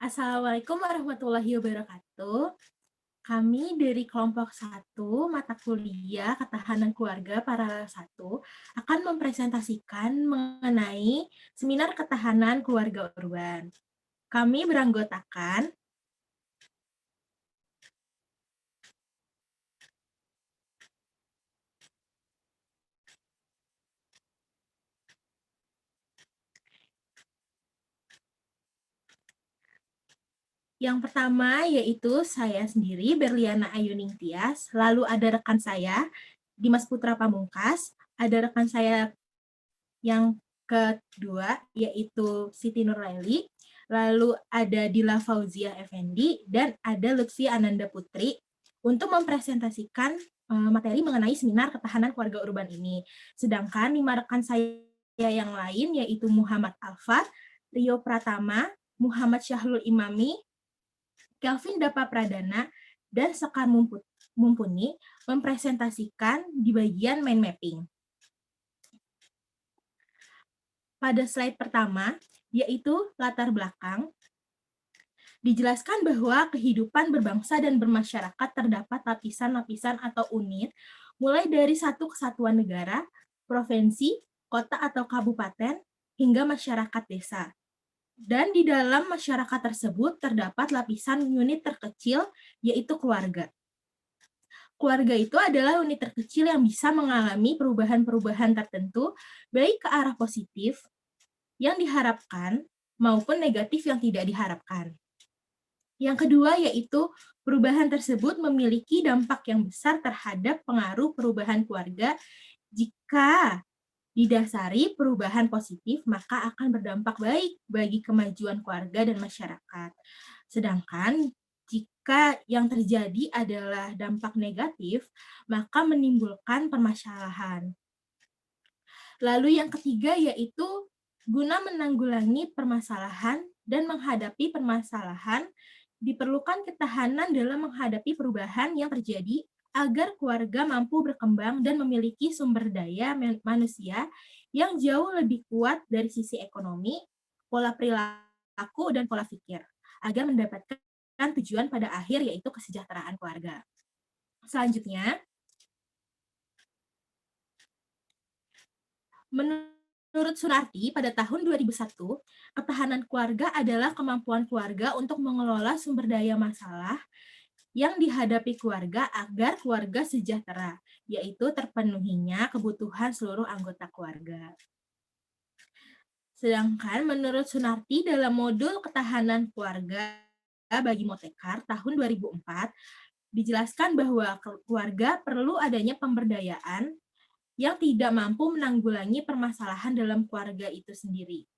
Assalamualaikum warahmatullahi wabarakatuh. Kami dari kelompok satu mata kuliah Ketahanan Keluarga Paralel 1 akan mempresentasikan mengenai seminar ketahanan keluarga urban. Kami beranggotakan yang pertama yaitu saya sendiri Berliana Ayuning Tias, lalu ada rekan saya Dimas Putra Pamungkas, ada rekan saya yang kedua yaitu Siti Nurlaili, lalu ada Dila Fauzia Effendi, dan ada Lutfi Ananda Putri untuk mempresentasikan materi mengenai seminar ketahanan keluarga urban ini. Sedangkan 5 rekan saya yang lain yaitu Muhammad Alfa, Rio Pratama, Muhammad Syahrul Imami, Kelvin Dapa Pradana, dan Sekar Mumpuni mempresentasikan di bagian mind mapping. Pada slide pertama, yaitu latar belakang, dijelaskan bahwa kehidupan berbangsa dan bermasyarakat terdapat lapisan-lapisan atau unit, mulai dari satu kesatuan negara, provinsi, kota atau kabupaten, hingga masyarakat desa. Dan di dalam masyarakat tersebut terdapat lapisan unit terkecil, yaitu keluarga. Keluarga itu adalah unit terkecil yang bisa mengalami perubahan-perubahan tertentu, baik ke arah positif yang diharapkan maupun negatif yang tidak diharapkan. Yang kedua yaitu perubahan tersebut memiliki dampak yang besar terhadap pengaruh perubahan keluarga. Jika didasari perubahan positif, maka akan berdampak baik bagi kemajuan keluarga dan masyarakat. Sedangkan jika yang terjadi adalah dampak negatif, maka menimbulkan permasalahan. Lalu yang ketiga yaitu guna menanggulangi permasalahan dan menghadapi permasalahan, diperlukan ketahanan dalam menghadapi perubahan yang terjadi agar keluarga mampu berkembang dan memiliki sumber daya manusia yang jauh lebih kuat dari sisi ekonomi, pola perilaku, dan pola pikir, agar mendapatkan tujuan pada akhir yaitu kesejahteraan keluarga. Selanjutnya, menurut Sunarti, pada tahun 2001, ketahanan keluarga adalah kemampuan keluarga untuk mengelola sumber daya masalah yang dihadapi keluarga agar keluarga sejahtera, yaitu terpenuhinya kebutuhan seluruh anggota keluarga. Sedangkan menurut Sunarti dalam modul ketahanan keluarga bagi Motekar tahun 2004, dijelaskan bahwa keluarga perlu adanya pemberdayaan yang tidak mampu menanggulangi permasalahan dalam keluarga itu sendiri.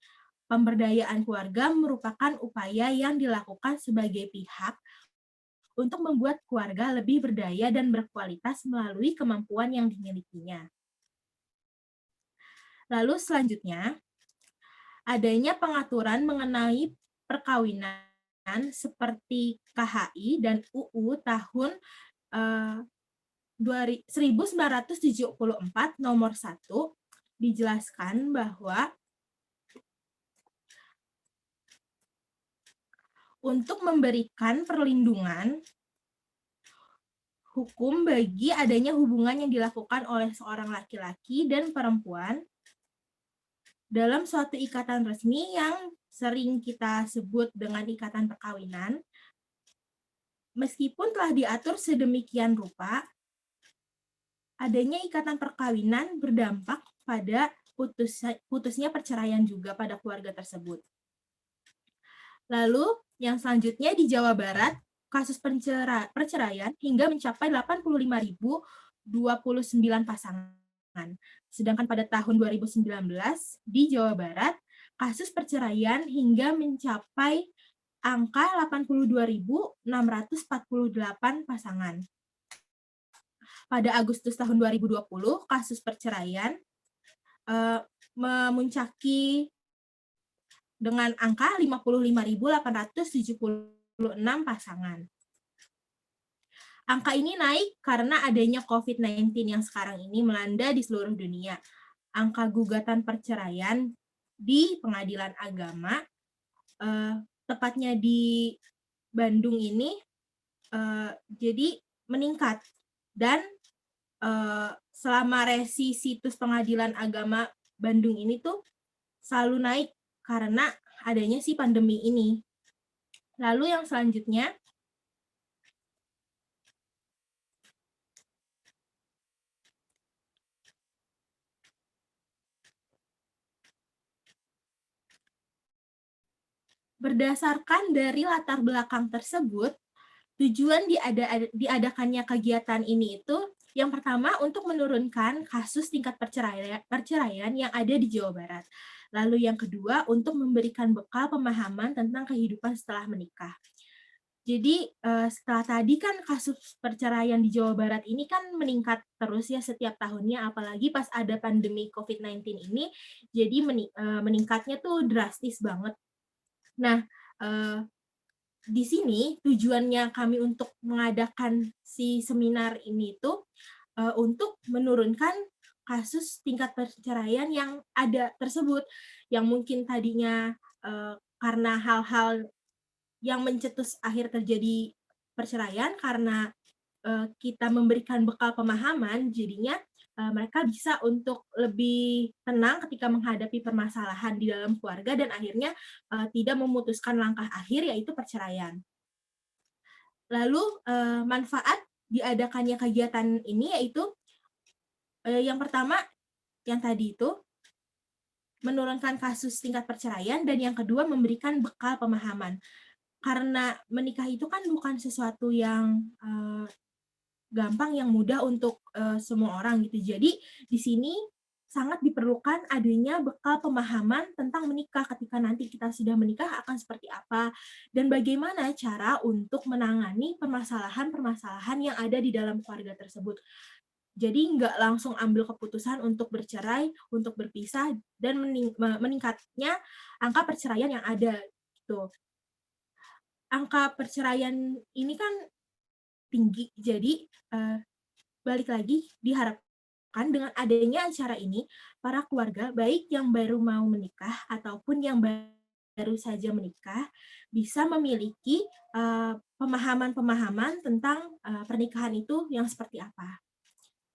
Pemberdayaan keluarga merupakan upaya yang dilakukan sebagai pihak untuk membuat keluarga lebih berdaya dan berkualitas melalui kemampuan yang dimilikinya. Lalu selanjutnya, adanya pengaturan mengenai perkawinan seperti KHI dan UU tahun 1974 nomor 1 dijelaskan bahwa untuk memberikan perlindungan hukum bagi adanya hubungan yang dilakukan oleh seorang laki-laki dan perempuan dalam suatu ikatan resmi yang sering kita sebut dengan ikatan perkawinan, meskipun telah diatur sedemikian rupa, adanya ikatan perkawinan berdampak pada putusnya perceraian juga pada keluarga tersebut. Lalu yang selanjutnya di Jawa Barat, kasus perceraian hingga mencapai 85.029 pasangan. Sedangkan pada tahun 2019 di Jawa Barat, kasus perceraian hingga mencapai angka 82.648 pasangan. Pada Agustus tahun 2020, kasus perceraian memuncaki dengan angka 55.876 pasangan. Angka ini naik karena adanya COVID-19 yang sekarang ini melanda di seluruh dunia. Angka gugatan perceraian di pengadilan agama tepatnya di Bandung ini, jadi meningkat dan, selama resi situs Pengadilan Agama Bandung ini tuh selalu naik karena adanya si pandemi ini. Lalu yang selanjutnya, berdasarkan dari latar belakang tersebut, tujuan diadakannya kegiatan ini itu yang pertama untuk menurunkan kasus tingkat perceraian yang ada di Jawa Barat. Lalu yang kedua untuk memberikan bekal pemahaman tentang kehidupan setelah menikah. Jadi, setelah tadi kan kasus perceraian di Jawa Barat ini kan meningkat terus ya setiap tahunnya, apalagi pas ada pandemi COVID-19 ini, jadi meningkatnya tuh drastis banget. Nah, eee, di sini tujuannya kami untuk mengadakan si seminar ini tuh, untuk menurunkan kasus tingkat perceraian yang ada tersebut, yang mungkin tadinya, karena hal-hal yang mencetus akhir terjadi perceraian karena, kita memberikan bekal pemahaman, jadinya, mereka bisa untuk lebih tenang ketika menghadapi permasalahan di dalam keluarga dan akhirnya, tidak memutuskan langkah akhir yaitu perceraian. Lalu, manfaat diadakannya kegiatan ini yaitu, yang pertama yang tadi itu, menurunkan kasus tingkat perceraian dan yang kedua memberikan bekal pemahaman. Karena menikah itu kan bukan sesuatu yang, gampang, yang mudah untuk, semua orang gitu. Jadi di sini sangat diperlukan adanya bekal pemahaman tentang menikah ketika nanti kita sudah menikah akan seperti apa, dan bagaimana cara untuk menangani permasalahan-permasalahan yang ada di dalam keluarga tersebut. Jadi nggak langsung ambil keputusan untuk bercerai, untuk berpisah, dan meningkatnya angka perceraian yang ada, gitu. Angka perceraian ini kan tinggi, jadi, balik lagi diharapkan dengan adanya acara ini, para keluarga baik yang baru mau menikah ataupun yang baru saja menikah, bisa memiliki, pemahaman-pemahaman tentang, pernikahan itu yang seperti apa.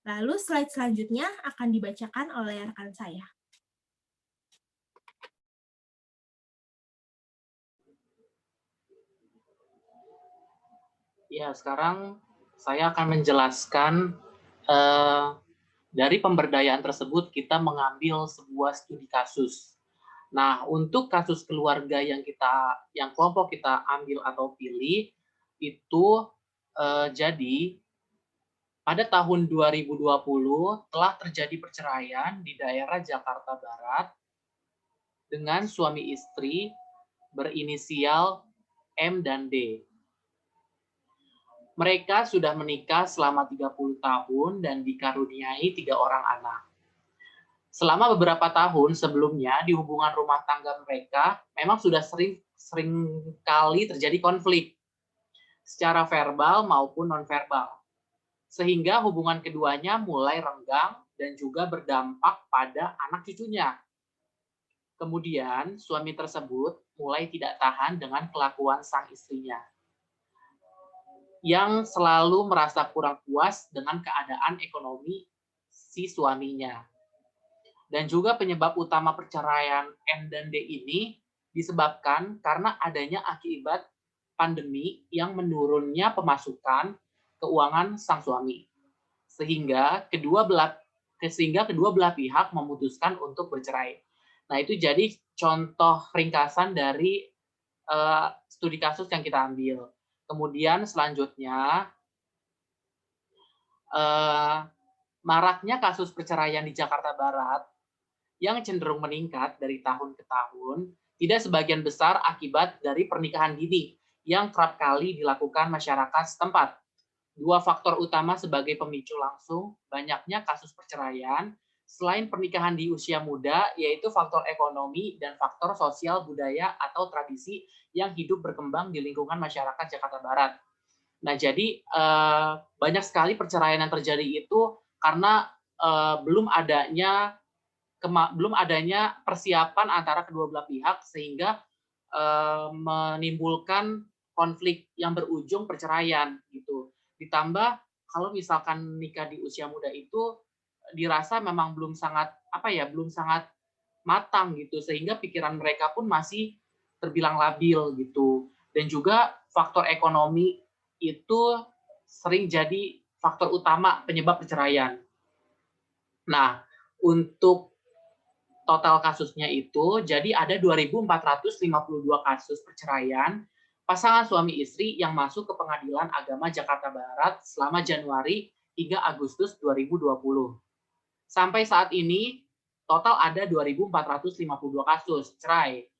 Lalu slide selanjutnya akan dibacakan oleh rekan saya. Ya, sekarang saya akan menjelaskan eh, dari pemberdayaan tersebut kita mengambil sebuah studi kasus. Nah, untuk kasus keluarga yang kelompok kita ambil atau pilih itu jadi pada tahun 2020 telah terjadi perceraian di daerah Jakarta Barat dengan suami istri berinisial M dan D. Mereka sudah menikah selama 30 tahun dan dikaruniai 3 orang anak. Selama beberapa tahun sebelumnya di hubungan rumah tangga mereka memang sudah sering kali terjadi konflik secara verbal maupun nonverbal. Sehingga hubungan keduanya mulai renggang dan juga berdampak pada anak cucunya. Kemudian suami tersebut mulai tidak tahan dengan kelakuan sang istrinya yang selalu merasa kurang puas dengan keadaan ekonomi si suaminya. Dan juga penyebab utama perceraian M dan D ini disebabkan karena adanya akibat pandemi yang menurunnya pemasukan keuangan sang suami. Sehingga kedua belah pihak memutuskan untuk bercerai. Nah, itu jadi contoh ringkasan dari studi kasus yang kita ambil. Kemudian selanjutnya, maraknya kasus perceraian di Jakarta Barat yang cenderung meningkat dari tahun ke tahun, tidak sebagian besar akibat dari pernikahan dini yang kerap kali dilakukan masyarakat setempat. Dua faktor utama sebagai pemicu langsung banyaknya kasus perceraian, selain pernikahan di usia muda, yaitu faktor ekonomi dan faktor sosial budaya atau tradisi yang hidup berkembang di lingkungan masyarakat Jakarta Barat. Nah, jadi banyak sekali perceraian yang terjadi itu karena belum adanya persiapan antara kedua belah pihak sehingga menimbulkan konflik yang berujung perceraian gitu. Ditambah kalau misalkan nikah di usia muda itu dirasa memang belum sangat belum sangat matang gitu, sehingga pikiran mereka pun masih terbilang labil gitu. Dan juga faktor ekonomi itu sering jadi faktor utama penyebab perceraian. Nah, untuk total kasusnya itu, jadi ada 2.452 kasus perceraian pasangan suami istri yang masuk ke Pengadilan Agama Jakarta Barat selama Januari hingga Agustus 2020. Sampai saat ini, total ada 2.452 kasus cerai.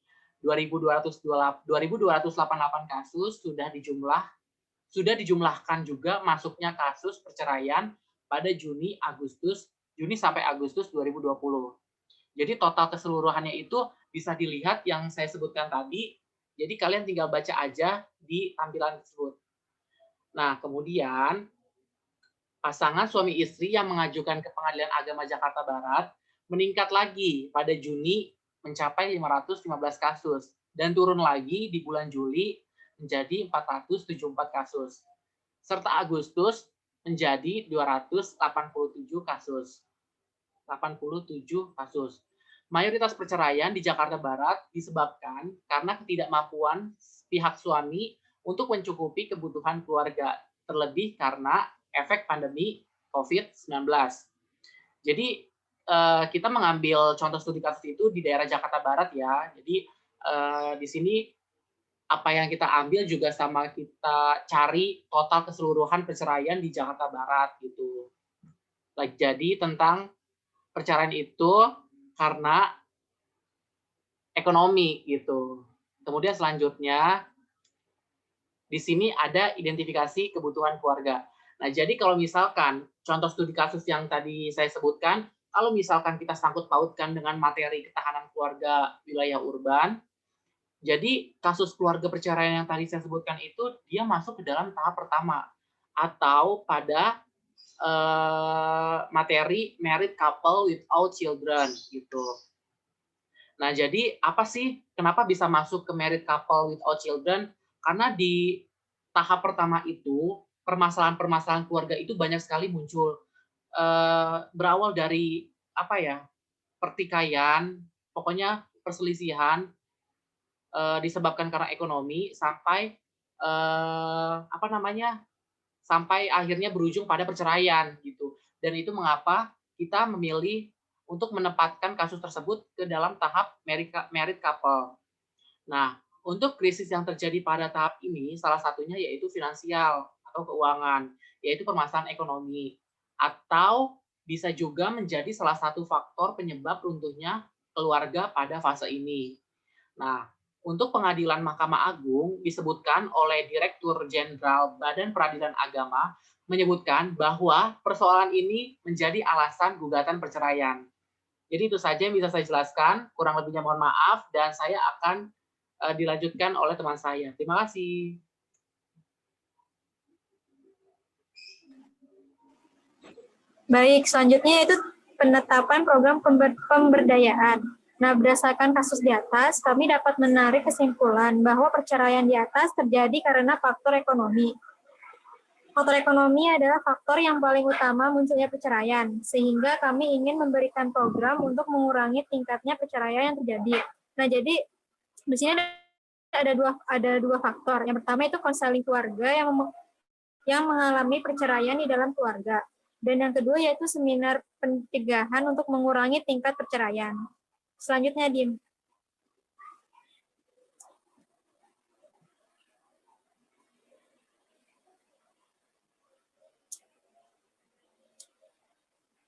2.288 kasus sudah dijumlahkan juga masuknya kasus perceraian pada Juni sampai Agustus 2020. Jadi total keseluruhannya itu bisa dilihat yang saya sebutkan tadi. Jadi kalian tinggal baca aja di tampilan tersebut. Nah, kemudian pasangan suami istri yang mengajukan ke Pengadilan Agama Jakarta Barat meningkat lagi pada Juni mencapai 515 kasus dan turun lagi di bulan Juli menjadi 474 kasus. Serta Agustus menjadi 287 kasus. 87 kasus. Mayoritas perceraian di Jakarta Barat disebabkan karena ketidakmampuan pihak suami untuk mencukupi kebutuhan keluarga, terlebih karena efek pandemi COVID-19. Jadi kita mengambil contoh studi kasus itu di daerah Jakarta Barat ya. Jadi di sini apa yang kita ambil juga sama kita cari total keseluruhan perceraian di Jakarta Barat gitu. Jadi tentang perceraian itu karena ekonomi gitu. Kemudian selanjutnya di sini ada identifikasi kebutuhan keluarga. Nah, jadi kalau misalkan contoh studi kasus yang tadi saya sebutkan, kalau misalkan kita sangkut pautkan dengan materi ketahanan keluarga wilayah urban, jadi kasus keluarga perceraian yang tadi saya sebutkan itu dia masuk ke dalam tahap pertama atau pada materi married couple without children gitu. Nah, jadi apa sih kenapa bisa masuk ke married couple without children? Karena di tahap pertama itu permasalahan-permasalahan keluarga itu banyak sekali muncul. Berawal dari pertikaian, pokoknya perselisihan disebabkan karena ekonomi sampai sampai akhirnya berujung pada perceraian gitu. Dan itu mengapa kita memilih untuk menempatkan kasus tersebut ke dalam tahap married couple. Nah, untuk krisis yang terjadi pada tahap ini, salah satunya yaitu finansial atau keuangan, yaitu permasalahan ekonomi. Atau bisa juga menjadi salah satu faktor penyebab runtuhnya keluarga pada fase ini. Nah, untuk pengadilan Mahkamah Agung disebutkan oleh Direktur Jenderal Badan Peradilan Agama menyebutkan bahwa persoalan ini menjadi alasan gugatan perceraian. Jadi itu saja yang bisa saya jelaskan, kurang lebihnya mohon maaf, dan saya akan dilanjutkan oleh teman saya. Terima kasih. Baik, selanjutnya itu penetapan program pemberdayaan. Nah, berdasarkan kasus di atas, kami dapat menarik kesimpulan bahwa perceraian di atas terjadi karena faktor ekonomi. Faktor ekonomi adalah faktor yang paling utama munculnya perceraian, sehingga kami ingin memberikan program untuk mengurangi tingkatnya perceraian yang terjadi. Nah, jadi di sini ada dua faktor. Yang pertama itu konseling keluarga yang mengalami perceraian di dalam keluarga. Dan yang kedua yaitu seminar pencegahan untuk mengurangi tingkat perceraian. Selanjutnya, Dim.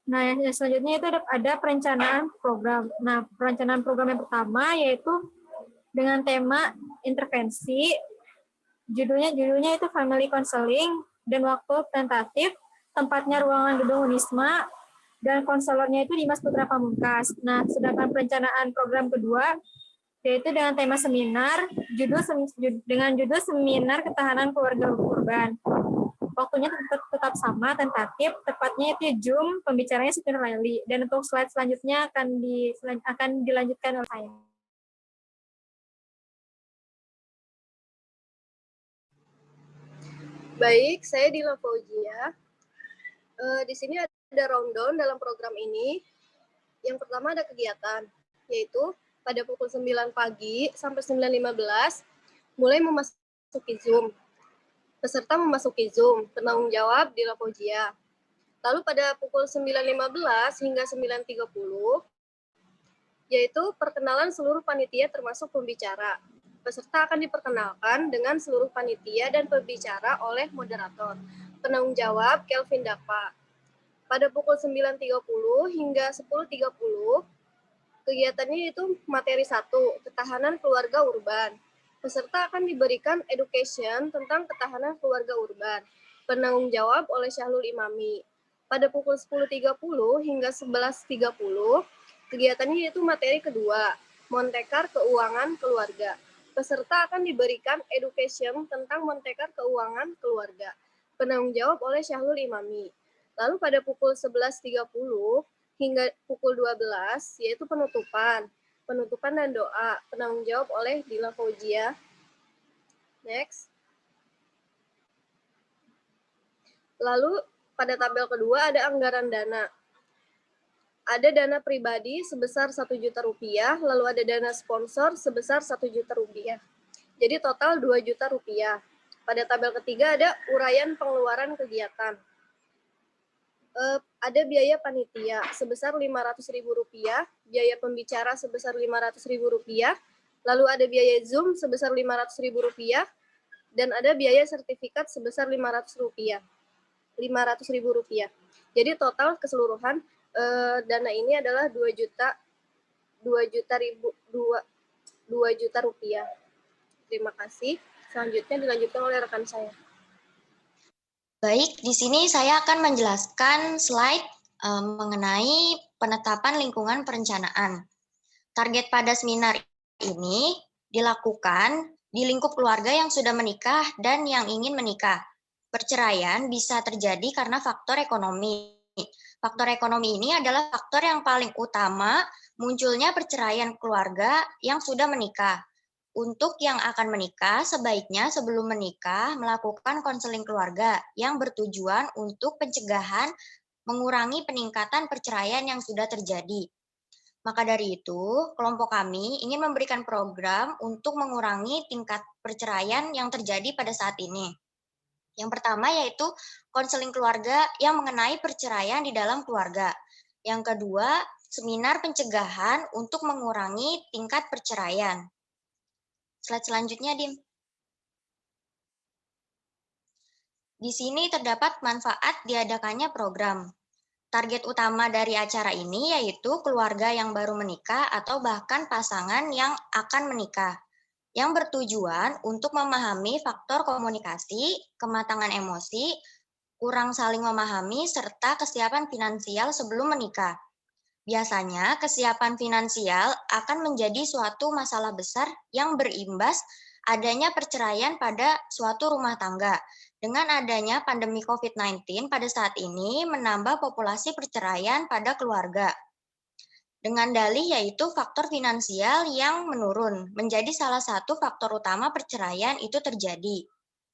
Nah, selanjutnya itu ada perencanaan program. Nah, perencanaan program yang pertama yaitu dengan tema intervensi. Judulnya itu family counseling dan waktu tentatif, tempatnya ruangan gedung Unisma, dan konselornya itu Dimas Putra Pamungkas. Nah, sedangkan perencanaan program kedua yaitu dengan tema seminar, dengan judul Seminar Ketahanan Keluarga Urban. Waktunya tetap sama, tentatif, tepatnya itu Zoom, pembicaranya Siti Nurhaili. Dan untuk slide selanjutnya akan dilanjutkan oleh saya. Baik, saya Dila Fauzia. Di sini ada rundown dalam program ini. Yang pertama ada kegiatan, yaitu pada pukul 9 pagi sampai 9.15 mulai memasuki Zoom. Peserta memasuki Zoom, penanggung jawab Dila Fauzia. Lalu pada pukul 9.15 hingga 9.30, yaitu perkenalan seluruh panitia termasuk pembicara. Peserta akan diperkenalkan dengan seluruh panitia dan pembicara oleh moderator. Penanggung jawab Kelvin Dapa. Pada pukul 9.30 hingga 10.30, kegiatannya itu materi 1, ketahanan keluarga urban. Peserta akan diberikan education tentang ketahanan keluarga urban. Penanggung jawab oleh Syahlul Imami. Pada pukul 10.30 hingga 11.30, kegiatannya yaitu materi kedua, Montekar Keuangan Keluarga. Peserta akan diberikan education tentang Montekar Keuangan Keluarga. Penanggung jawab oleh Syahlul Imami. Lalu pada pukul 11.30 hingga pukul 12, yaitu penutupan dan doa. Penanggung jawab oleh Dila Fauzia. Next. Lalu pada tabel kedua ada anggaran dana. Ada dana pribadi sebesar 1 juta rupiah, lalu ada dana sponsor sebesar 1 juta rupiah. Jadi total 2 juta rupiah. Pada tabel ketiga ada uraian pengeluaran kegiatan. Ada biaya panitia sebesar Rp500.000, biaya pembicara sebesar Rp500.000, lalu ada biaya Zoom sebesar Rp500.000, dan ada biaya sertifikat sebesar Rp500.000. Jadi total keseluruhan dana ini adalah 2 juta rupiah. Terima kasih. Selanjutnya dilanjutkan oleh rekan saya. Baik, di sini saya akan menjelaskan slide mengenai penetapan lingkungan perencanaan. Target pada seminar ini dilakukan di lingkup keluarga yang sudah menikah dan yang ingin menikah. Perceraian bisa terjadi karena faktor ekonomi. Faktor ekonomi ini adalah faktor yang paling utama munculnya perceraian keluarga yang sudah menikah. Untuk yang akan menikah, sebaiknya sebelum menikah melakukan konseling keluarga yang bertujuan untuk pencegahan mengurangi peningkatan perceraian yang sudah terjadi. Maka dari itu, kelompok kami ingin memberikan program untuk mengurangi tingkat perceraian yang terjadi pada saat ini. Yang pertama yaitu konseling keluarga yang mengenai perceraian di dalam keluarga. Yang kedua, seminar pencegahan untuk mengurangi tingkat perceraian. Slide selanjutnya, Dim. Di sini terdapat manfaat diadakannya program. Target utama dari acara ini yaitu keluarga yang baru menikah atau bahkan pasangan yang akan menikah, yang bertujuan untuk memahami faktor komunikasi, kematangan emosi, kurang saling memahami, serta kesiapan finansial sebelum menikah. Biasanya, kesiapan finansial akan menjadi suatu masalah besar yang berimbas adanya perceraian pada suatu rumah tangga. Dengan adanya pandemi COVID-19 pada saat ini menambah populasi perceraian pada keluarga. Dengan dalih yaitu faktor finansial yang menurun, menjadi salah satu faktor utama perceraian itu terjadi.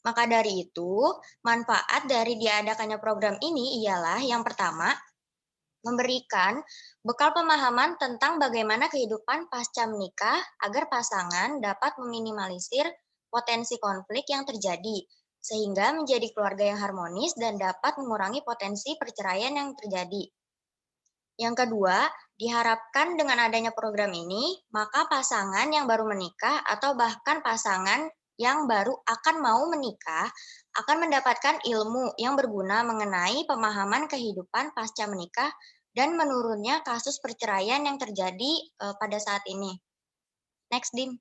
Maka dari itu, manfaat dari diadakannya program ini ialah yang pertama, memberikan bekal pemahaman tentang bagaimana kehidupan pasca menikah agar pasangan dapat meminimalisir potensi konflik yang terjadi, sehingga menjadi keluarga yang harmonis dan dapat mengurangi potensi perceraian yang terjadi. Yang kedua, diharapkan dengan adanya program ini, maka pasangan yang baru menikah atau bahkan pasangan yang baru akan mau menikah akan mendapatkan ilmu yang berguna mengenai pemahaman kehidupan pasca menikah dan menurunnya kasus perceraian yang terjadi pada saat ini. Next, Dim.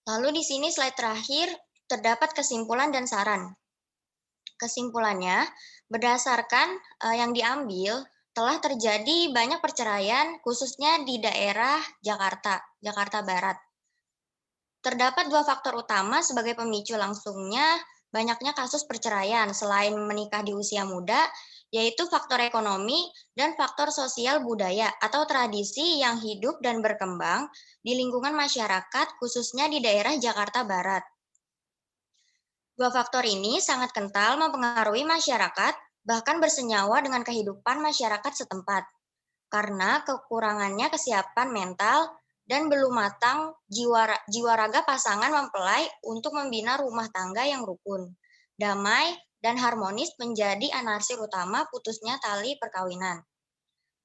Lalu di sini slide terakhir terdapat kesimpulan dan saran. Kesimpulannya, berdasarkan yang diambil, telah terjadi banyak perceraian khususnya di daerah Jakarta Barat. Terdapat dua faktor utama sebagai pemicu langsungnya banyaknya kasus perceraian. Selain menikah di usia muda, yaitu faktor ekonomi dan faktor sosial budaya atau tradisi yang hidup dan berkembang di lingkungan masyarakat, khususnya di daerah Jakarta Barat. Dua faktor ini sangat kental mempengaruhi masyarakat, bahkan bersenyawa dengan kehidupan masyarakat setempat. Karena kekurangannya kesiapan mental dan belum matang jiwa raga pasangan mempelai untuk membina rumah tangga yang rukun, damai, dan harmonis menjadi anarsir utama putusnya tali perkawinan.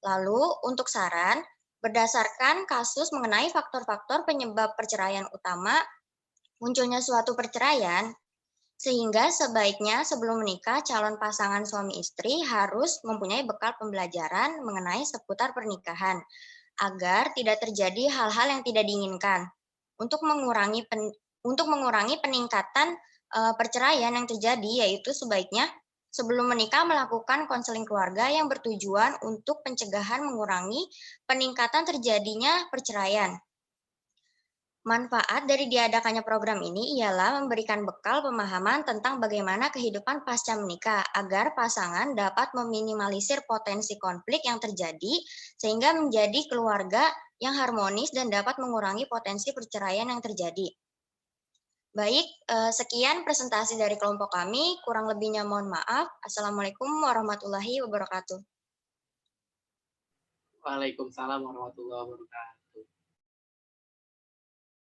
Lalu, untuk saran, berdasarkan kasus mengenai faktor-faktor penyebab perceraian utama, munculnya suatu perceraian, sehingga sebaiknya sebelum menikah, calon pasangan suami istri harus mempunyai bekal pembelajaran mengenai seputar pernikahan, agar tidak terjadi hal-hal yang tidak diinginkan. Untuk mengurangi peningkatan perceraian yang terjadi, yaitu sebaiknya sebelum menikah melakukan konseling keluarga yang bertujuan untuk pencegahan mengurangi peningkatan terjadinya perceraian. Manfaat dari diadakannya program ini ialah memberikan bekal pemahaman tentang bagaimana kehidupan pasca menikah agar pasangan dapat meminimalisir potensi konflik yang terjadi sehingga menjadi keluarga yang harmonis dan dapat mengurangi potensi perceraian yang terjadi. Baik, sekian presentasi dari kelompok kami. Kurang lebihnya mohon maaf. Assalamualaikum warahmatullahi wabarakatuh. Waalaikumsalam warahmatullahi wabarakatuh.